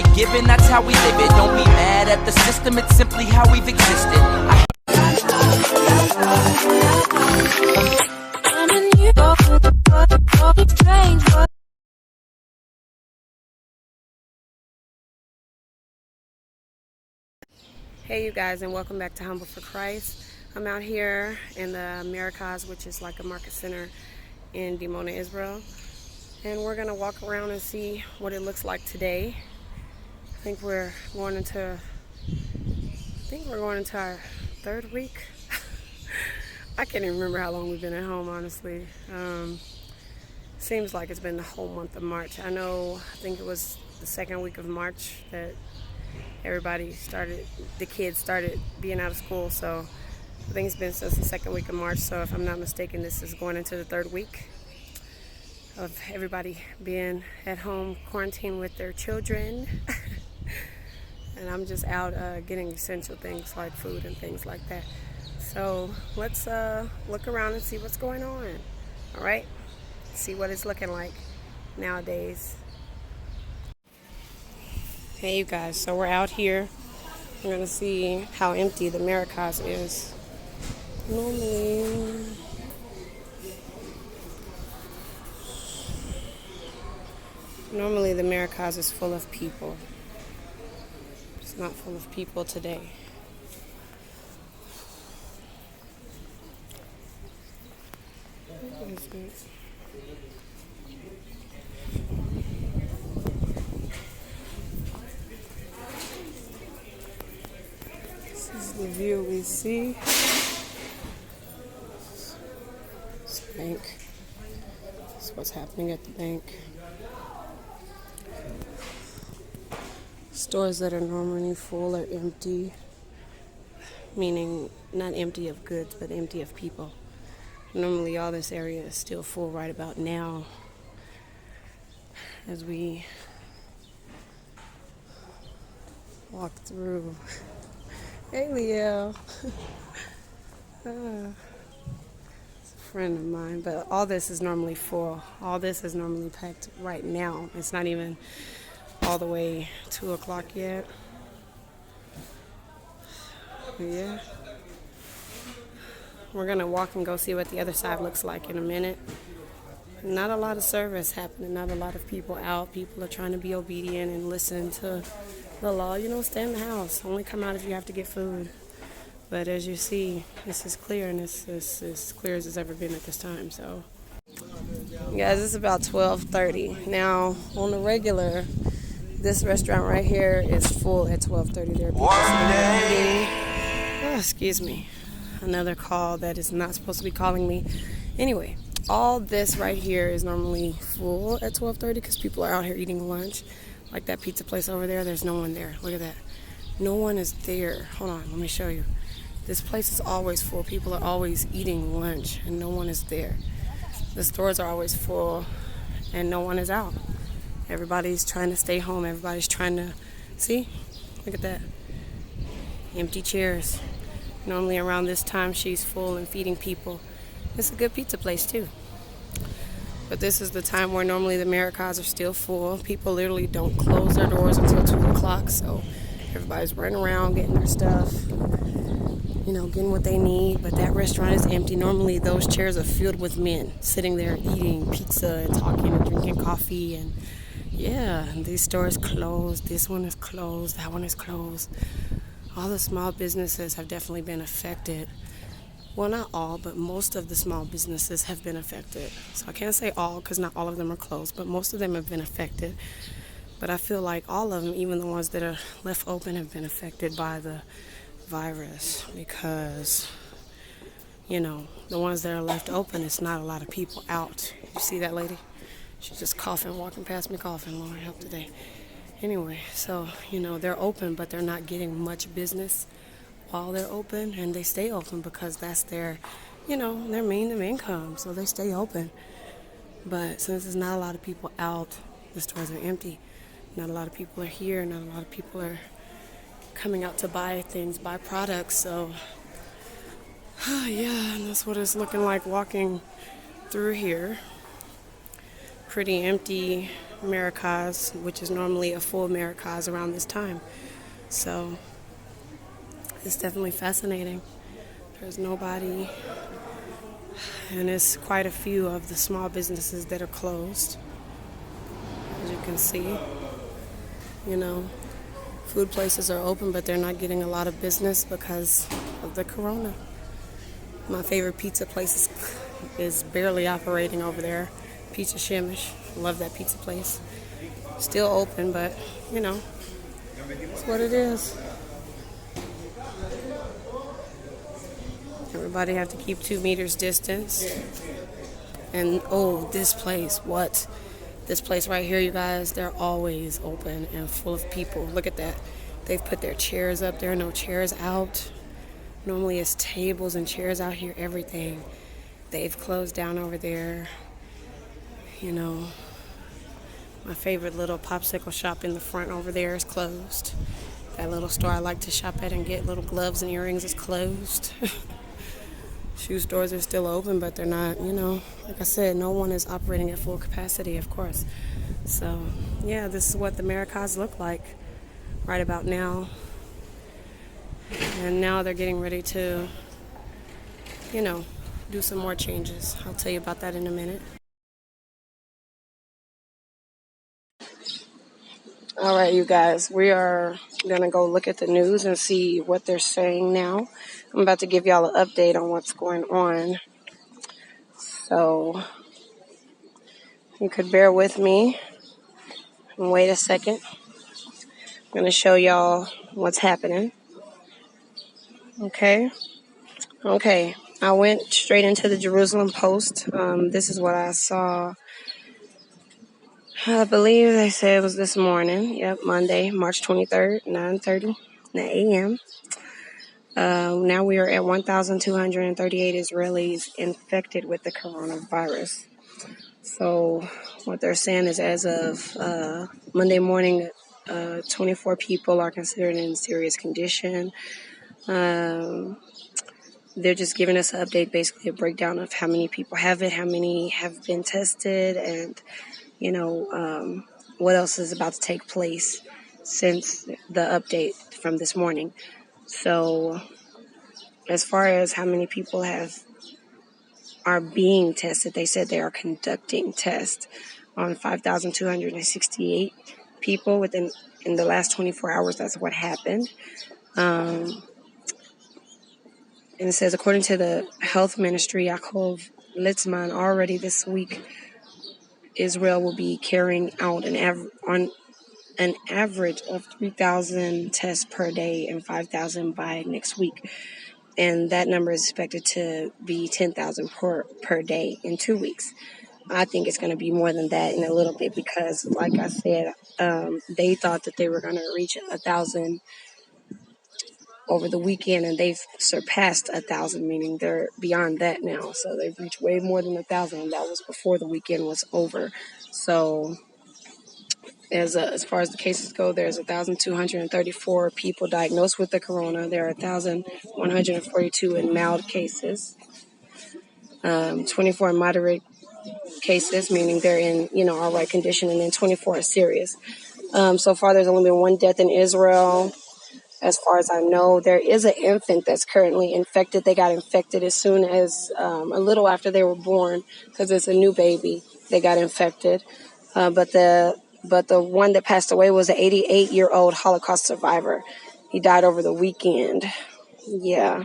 you're given, that's how we live it. Don't be mad at the system, it's simply how we've existed. Hey you guys, and welcome back to Humble for Christ. I'm out here in the Americas, which is like a market center in Dimona, Israel, and we're gonna walk around and see what it looks like today. I think we're going into our third week. I can't even remember how long we've been at home, honestly. Seems like it's been the whole month of March. I think it was the second week of March that the kids started being out of school, so I think it's been since the second week of March. So if I'm not mistaken, this is going into the third week of everybody being at home quarantined with their children. And I'm just out getting essential things like food and things like that. So let's look around and see what's going on. All right, see what it's looking like nowadays. Hey you guys, so we're out here. We're gonna see how empty the Americas is. Normally the Americas is full of people. It's not full of people today. What is this? This is the view we see. This bank. This is what's happening at the bank. Stores that are normally full are empty, meaning not empty of goods, but empty of people. Normally all this area is still full right about now as we walk through. Hey Leo. It's a friend of mine, but all this is normally full. All this is normally packed right now. It's not even all the way 2 o'clock yet. But yeah, we're gonna walk and go see what the other side looks like in a minute. Not a lot of service happening, not a lot of people out. People are trying to be obedient and listen to the law. Stay in the house, only come out if you have to get food. But as you see, this is clear, and this is as clear as it's ever been at this time. So guys, it's about 12:30 now. On the regular, this restaurant right here is full at 12:30. There are people sitting there. Excuse me. Another call that is not supposed to be calling me. Anyway, all this right here is normally full at 12:30 because people are out here eating lunch. Like that pizza place over there, there's no one there. Look at that. No one is there. Hold on, let me show you. This place is always full. People are always eating lunch and no one is there. The stores are always full and no one is out. Everybody's trying to stay home. Everybody's trying to, see? Look at that. Empty chairs. Normally around this time she's full and feeding people. It's a good pizza place too. But this is the time where normally the Americas are still full. People literally don't close their doors until 2 o'clock. So everybody's running around getting their stuff, getting what they need. But that restaurant is empty. Normally those chairs are filled with men sitting there eating pizza and talking and drinking coffee. And yeah, these stores closed. This one is closed. That one is closed. All the small businesses have definitely been affected. Well, not all, but most of the small businesses have been affected. So I can't say all because not all of them are closed, but most of them have been affected. But I feel like all of them, even the ones that are left open, have been affected by the virus because, the ones that are left open, it's not a lot of people out. You see that lady? She's just coughing, walking past me coughing. Lord help today. Anyway, so, they're open, but they're not getting much business while they're open, and they stay open because that's their means of income, so they stay open. But since there's not a lot of people out, the stores are empty. Not a lot of people are here, not a lot of people are coming out to buy things, buy products, so yeah, and that's what it's looking like walking through here. Pretty empty Americas, which is normally a full Americas around this time. So it's definitely fascinating. There's nobody, and it's quite a few of the small businesses that are closed, as you can see. You know, food places are open, but they're not getting a lot of business because of the corona. My favorite pizza place is barely operating over there. Pizza Shimish. Love that pizza place. Still open, but, you know, it's what it is. Everybody have to keep 2 meters distance. And, oh, this place, what? This place right here, you guys, they're always open and full of people. Look at that. They've put their chairs up. There are no chairs out. Normally it's tables and chairs out here, everything. They've closed down over there. You know, my favorite little popsicle shop in the front over there is closed. That little store I like to shop at and get little gloves and earrings is closed. Shoe stores are still open, but they're not, you know, like I said, no one is operating at full capacity, of course. So, yeah, this is what the Americas look like right about now. And now they're getting ready to, you know, do some more changes. I'll tell you about that in a minute. All right, you guys, we are going to go look at the news and see what they're saying now. I'm about to give y'all an update on what's going on. So, you could bear with me and wait a second. I'm going to show y'all what's happening. Okay. I went straight into the Jerusalem Post. This is what I saw. I believe they said it was this morning. Yep, Monday, March 23rd, 9:30 a.m. Now we are at 1,238 Israelis infected with the coronavirus. So what they're saying is as of Monday morning, 24 people are considered in serious condition. They're just giving us an update, basically a breakdown of how many people have it, how many have been tested, and, you know, what else is about to take place since the update from this morning. So as far as how many people are being tested, they said they are conducting tests on 5,268 people in the last 24 hours. That's what happened. And it says, according to the health ministry, Yaakov Litzman, already this week, Israel will be carrying out on an average of 3,000 tests per day and 5,000 by next week. And that number is expected to be 10,000 per day in 2 weeks. I think it's going to be more than that in a little bit because, like I said, they thought that they were going to reach 1,000 over the weekend, and they've surpassed 1,000, meaning they're beyond that now. So they've reached way more than 1,000, and that was before the weekend was over. So as far as the cases go, there's 1,234 people diagnosed with the corona. There are 1,142 in mild cases, 24 in moderate cases, meaning they're in, you know, all right condition, and then 24 are serious. So far, there's only been one death in Israel. As far as I know, there is an infant that's currently infected. They got infected as soon as a little after they were born because it's a new baby. They got infected, but the one that passed away was an 88-year-old Holocaust survivor. He died over the weekend. Yeah,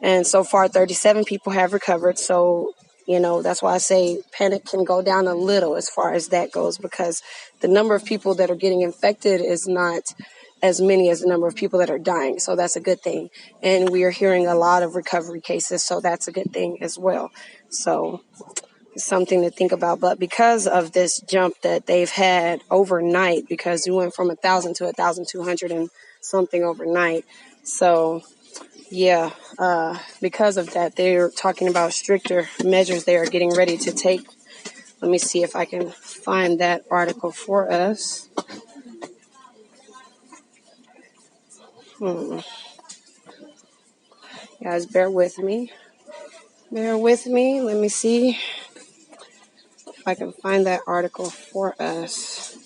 and so far 37 people have recovered. So, you know, that's why I say panic can go down a little as far as that goes because the number of people that are getting infected is not as many as the number of people that are dying. So that's a good thing. And we are hearing a lot of recovery cases. So that's a good thing as well. So it's something to think about. But because of this jump that they've had overnight, because we went from 1,000 to 1,200 and something overnight. So yeah, because of that, they're talking about stricter measures they are getting ready to take. Let me see if I can find that article for us. Guys, bear with me. Let me see. if I can find that article for us.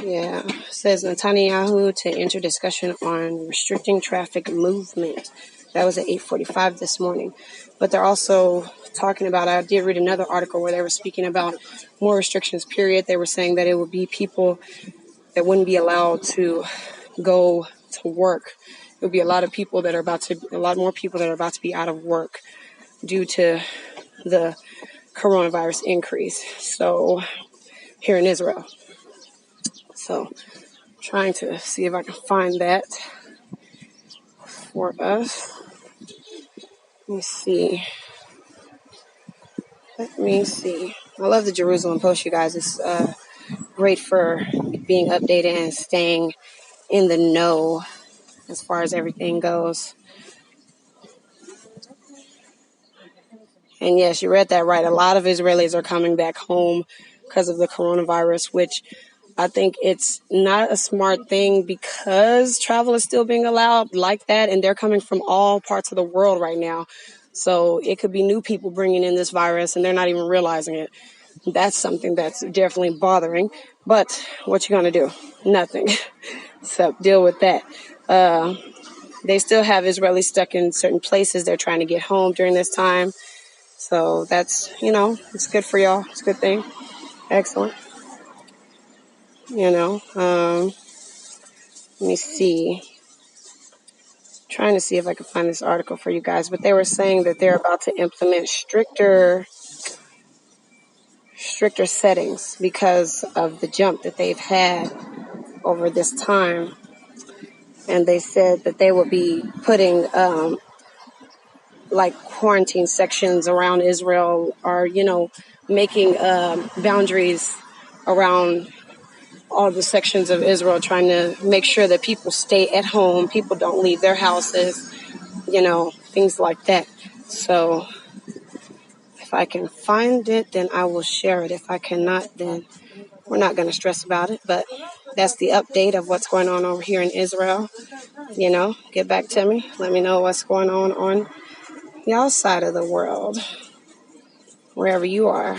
Yeah, it says Netanyahu to enter discussion on restricting traffic movement. That was at 8:45 this morning. But they're also talking about, I did read another article where they were speaking about more restrictions, period. They were saying that it would be people that wouldn't be allowed to go to work. It would be a lot more people that are about to be out of work due to the coronavirus increase. So here in Israel. So trying to see if I can find that for us. Let me see. I love the Jerusalem Post, you guys. It's great for being updated and staying in the know as far as everything goes. And yes, you read that right. A lot of Israelis are coming back home because of the coronavirus, which I think it's not a smart thing because travel is still being allowed like that, and they're coming from all parts of the world right now. So it could be new people bringing in this virus, and they're not even realizing it. That's something that's definitely bothering. But what you gonna do? Nothing. So deal with that. They still have Israelis stuck in certain places. They're trying to get home during this time. So that's, it's good for y'all. It's a good thing. Excellent. Let me see. Trying to see if I can find this article for you guys. But they were saying that they're about to implement stricter settings because of the jump that they've had over this time. And they said that they will be putting like quarantine sections around Israel, or making boundaries around all the sections of Israel, trying to make sure that people stay at home, people don't leave their houses, things like that. So if I can find it, then I will share it. If I cannot, then we're not going to stress about it. But that's the update of what's going on over here in Israel. Get back to me. Let me know what's going on y'all side of the world, wherever you are,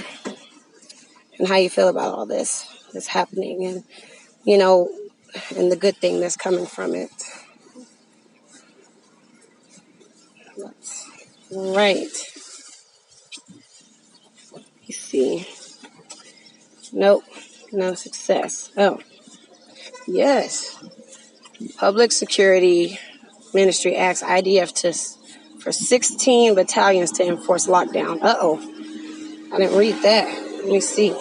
and how you feel about all this that's happening, and and the good thing that's coming from it. Right. You see. Nope. No success. Oh. Yes. Public Security Ministry asks IDF for 16 battalions to enforce lockdown. Uh-oh. I didn't read that. Let me see.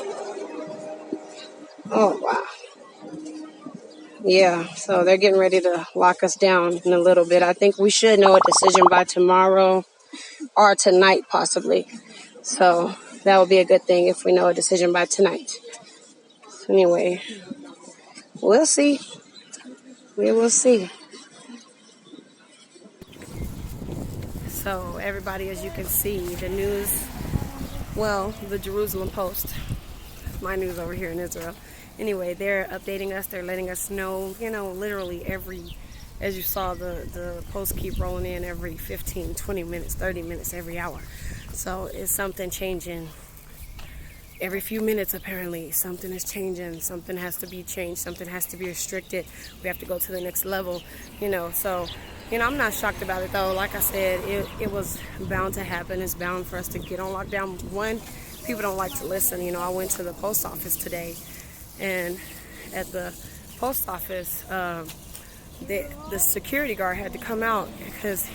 Oh, wow. Yeah, so they're getting ready to lock us down in a little bit. I think we should know a decision by tomorrow or tonight, possibly. So that would be a good thing if we know a decision by tonight. Anyway, we'll see. We will see. So everybody, as you can see, the news, the Jerusalem Post, my news over here in Israel. Anyway, they're updating us. They're letting us know, literally as you saw, the posts keep rolling in every 15, 20 minutes, 30 minutes, every hour. So it's something changing. Every few minutes, apparently, something is changing. Something has to be changed. Something has to be restricted. We have to go to the next level, So, I'm not shocked about it, though. Like I said, it was bound to happen. It's bound for us to get on lockdown. One, people don't like to listen. I went to the post office today, and at the post office, the security guard had to come out, because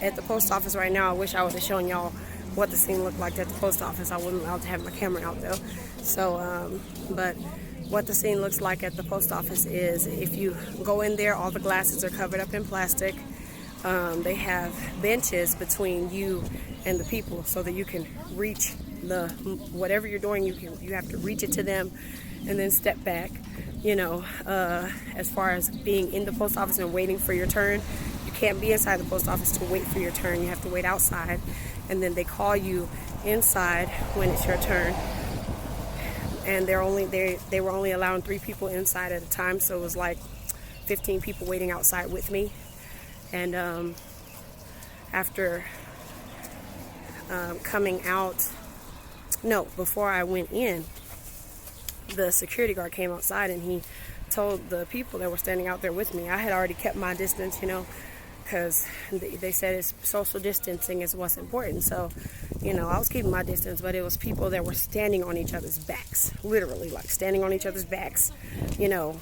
at the post office right now, I wish I would have shown y'all what the scene looked like at the post office. I wasn't allowed to have my camera out though. So, but what the scene looks like at the post office is, if you go in there, all the glasses are covered up in plastic. They have benches between you and the people so that you can reach whatever you're doing. You have to reach it to them and then step back. As far as being in the post office and waiting for your turn, you can't be inside the post office to wait for your turn. You have to wait outside, and then they call you inside when it's your turn. And they were only allowing 3 people inside at a time, so it was like 15 people waiting outside with me. And after coming out. No, before I went in, the security guard came outside and he told the people that were standing out there with me. I had already kept my distance, because they said it's social distancing is what's important. So, I was keeping my distance, but it was people that were standing on each other's backs, literally, like standing on each other's backs, I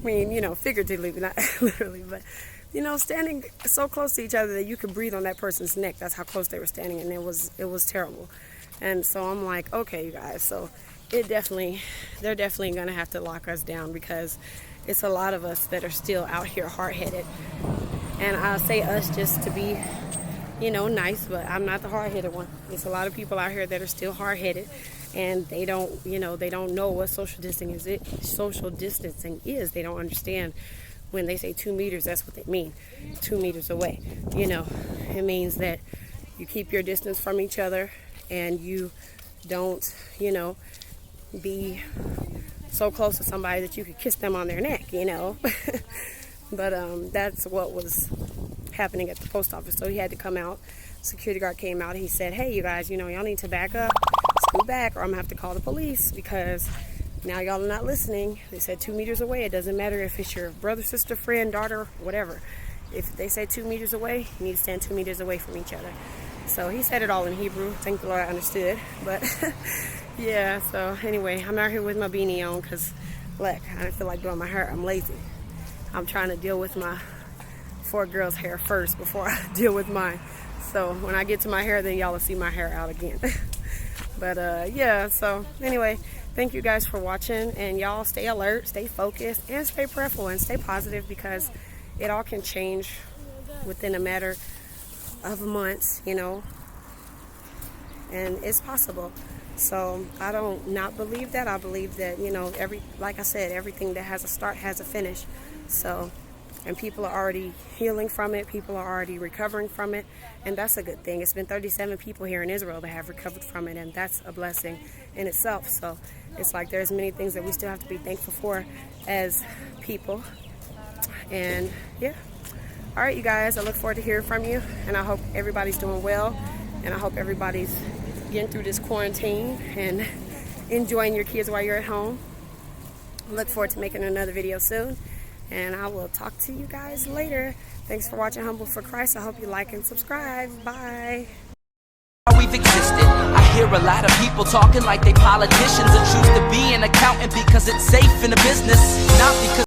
mean, figuratively, not literally, but, standing so close to each other that you could breathe on that person's neck. That's how close they were standing, and it was terrible. And so I'm like, okay, you guys, so they're definitely going to have to lock us down, because it's a lot of us that are still out here hard-headed. And I say us just to be, nice, but I'm not the hard-headed one. There's a lot of people out here that are still hard-headed, and they don't know what social distancing is. They don't understand when they say 2 meters, that's what they mean, 2 meters away. It means that you keep your distance from each other, and you don't, be so close to somebody that you could kiss them on their neck, But that's what was happening at the post office. So he had to come out. Security guard came out. He said, hey, you guys, y'all need to back up, scoot back, or I'm going to have to call the police, because now y'all are not listening. They said 2 meters away. It doesn't matter if it's your brother, sister, friend, daughter, whatever. If they say 2 meters away, you need to stand 2 meters away from each other. So he said it all in Hebrew. Thank the Lord I understood. But yeah, so anyway, I'm out here with my beanie on because, look, I don't feel like doing my hair. I'm lazy. I'm trying to deal with my 4 girls' hair first before I deal with mine. So when I get to my hair, then y'all will see my hair out again. But yeah, so anyway, thank you guys for watching. And y'all stay alert, stay focused, and stay prayerful and stay positive, because it all can change within a matter of months, and it's possible. So I don't not believe that. I believe that, like I said, everything that has a start has a finish. So, and people are already healing from it. People are already recovering from it. And that's a good thing. It's been 37 people here in Israel that have recovered from it. And that's a blessing in itself. So it's like there's many things that we still have to be thankful for as people. And yeah. All right, you guys, I look forward to hearing from you. And I hope everybody's doing well. And I hope everybody's getting through this quarantine and enjoying your kids while you're at home. Look forward to making another video soon. And I will talk to you guys later. Thanks for watching Humble for Christ. I hope you like and subscribe. Bye. We've existed. I hear a lot of people talking like they politicians and choose to be an accountant because it's safe in the business, not because